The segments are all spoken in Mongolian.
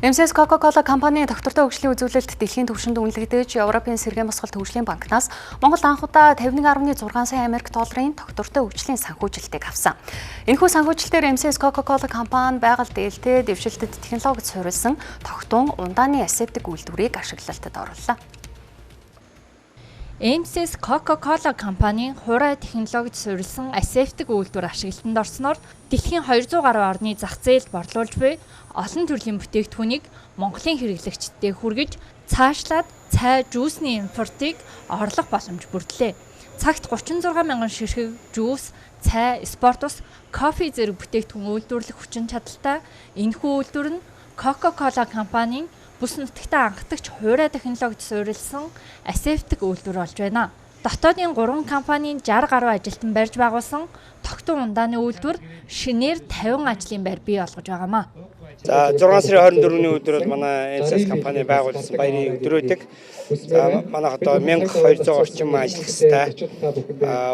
МСС Coca-Cola компанийн доктортой хөгжлийн үзүүлэлт дэлхийн түвшинд үнэлэгдэж, Европын сэргээн босгол төвшлийн банкнаас Монгол анхудаа 51.6 сая Америк долларын доктортой хөгжлийн санхүүжилтийг авсан. Энэхүү санхүүжилтээр МСС Coca-Cola компани байгаль дээлтэй дэвшилтэд технологид суурилсан тогтун ундааны асептик үйлдвэрийг ашиглалтад орууллаа. МСС Coca-Cola компанийн хурай технологид суурилсан асептик үйлдвэр ашиглалтанд орсноор дэлхийн 200 гаруй орны зах зээлд борлуулж буй олон төрлийн бүтээгдэхүүнийг Монголын хэрэглэгчдэд хүргэж цаашлаад цай жуусны импортыг орлох боломж бүрдлээ. Цагт 36 мянган ширхэг жуус, цай, спорт ус, кофе зэрэг бүтээгдэхүүн үйлдвэрлэх хүчин чадалтай энэхүү үйлдвэр нь Coca-Cola компанийн бүс нутагтаа анхдагч хурай технологид суурилсан асептик үйлдвэр болж байна. Дотоодын 3 компанийн 60 гаруй ажилтан барьж байгуулсан тогтун ундааны үйлдвэр шинээр 50 ажлын байр бий болгож байгаамаа. За 6 сарын 24-ний өдөр бол манай МСС компани байгуулсан баярын өдөр байдаг. За манайх одоо 1200 орчим ажиллагчтай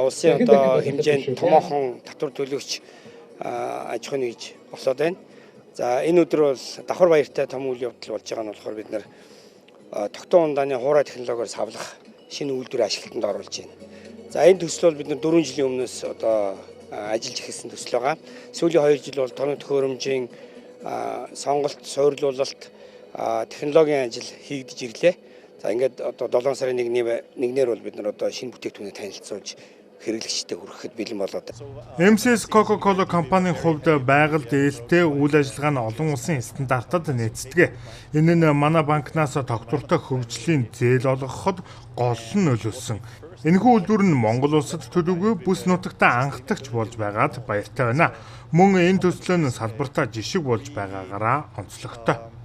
улсын одоо хэмжээнд томоохон татвар төлөгч аж ахуйн нэгж болоод байна. За энэ өдөр бол давхар баяртай том үйл явдал болж байгаа нь болохоор бид нэр тогтун ундааны хурай технологиор савлах шинэ үйлдвэрийг ашиглалтанд оруулж байна. За энэ төсөл бол бид 4 жилийн өмнөөс одоо ажиллаж эхэлсэн төсөл байгаа. Сүүлийн 2 жил бол тооны төхөөрөмжийн сонголт, суйрлуулалт, технологийн ажил хийгдэж ирлээ. За ингээд одоо 7 сарын 1-ээр бол бид нар одоо шинэ бүтээгдэхүүнээ танилцуулж хэрэглэгчдэд хүрэхэд бэлэн болоод. МСС Coca-Cola компанийн хувьд байгаль дээлтэй үйл ажиллагаа нь олон улсын стандартад нийцдэг. Энэ нь манай банкнаас тогтвортой хөгжлийн зээл олгоход гол нь нөлөөлсөн. Энэхүү үйлдвэр нь Монгол улсад төлөвгүй бүс нутагтаа анхдагч болж байгаад баяртай байна. Мөн энэ төсөл нь салбартаа жишг болж байгаагаараа онцлогтой.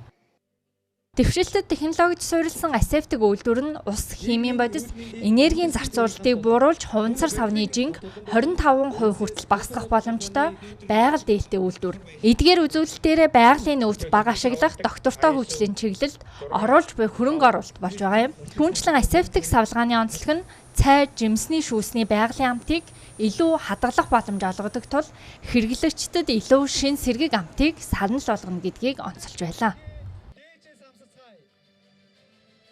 Дэвшилтэд технологид суурилсан асептик үйлдвэр нь ус, химийн бодис, энергийн зарцуулалтыг бууруулж хуванцар савны жинг 25% хүртэл багасгах боломжтой байгаль дээлтэй үйлдвэр. Эдгээр үзүүлэлтээрээ байгалийн нөөц бага ашиглах доктортой хөгжлийн чиглэлд оруулж буй хөрөнгө оруулалт болж байгаа юм. Түүнчлэн асептик савлгааны онцлог нь цай, жимсний шүүсний байгалийн амтыг илүү хадгалах боломж олгодог тул хэрэглэгчдэд илүү шин сэргийг амтыг санал болгоно гэдгийг онцолж байлаа.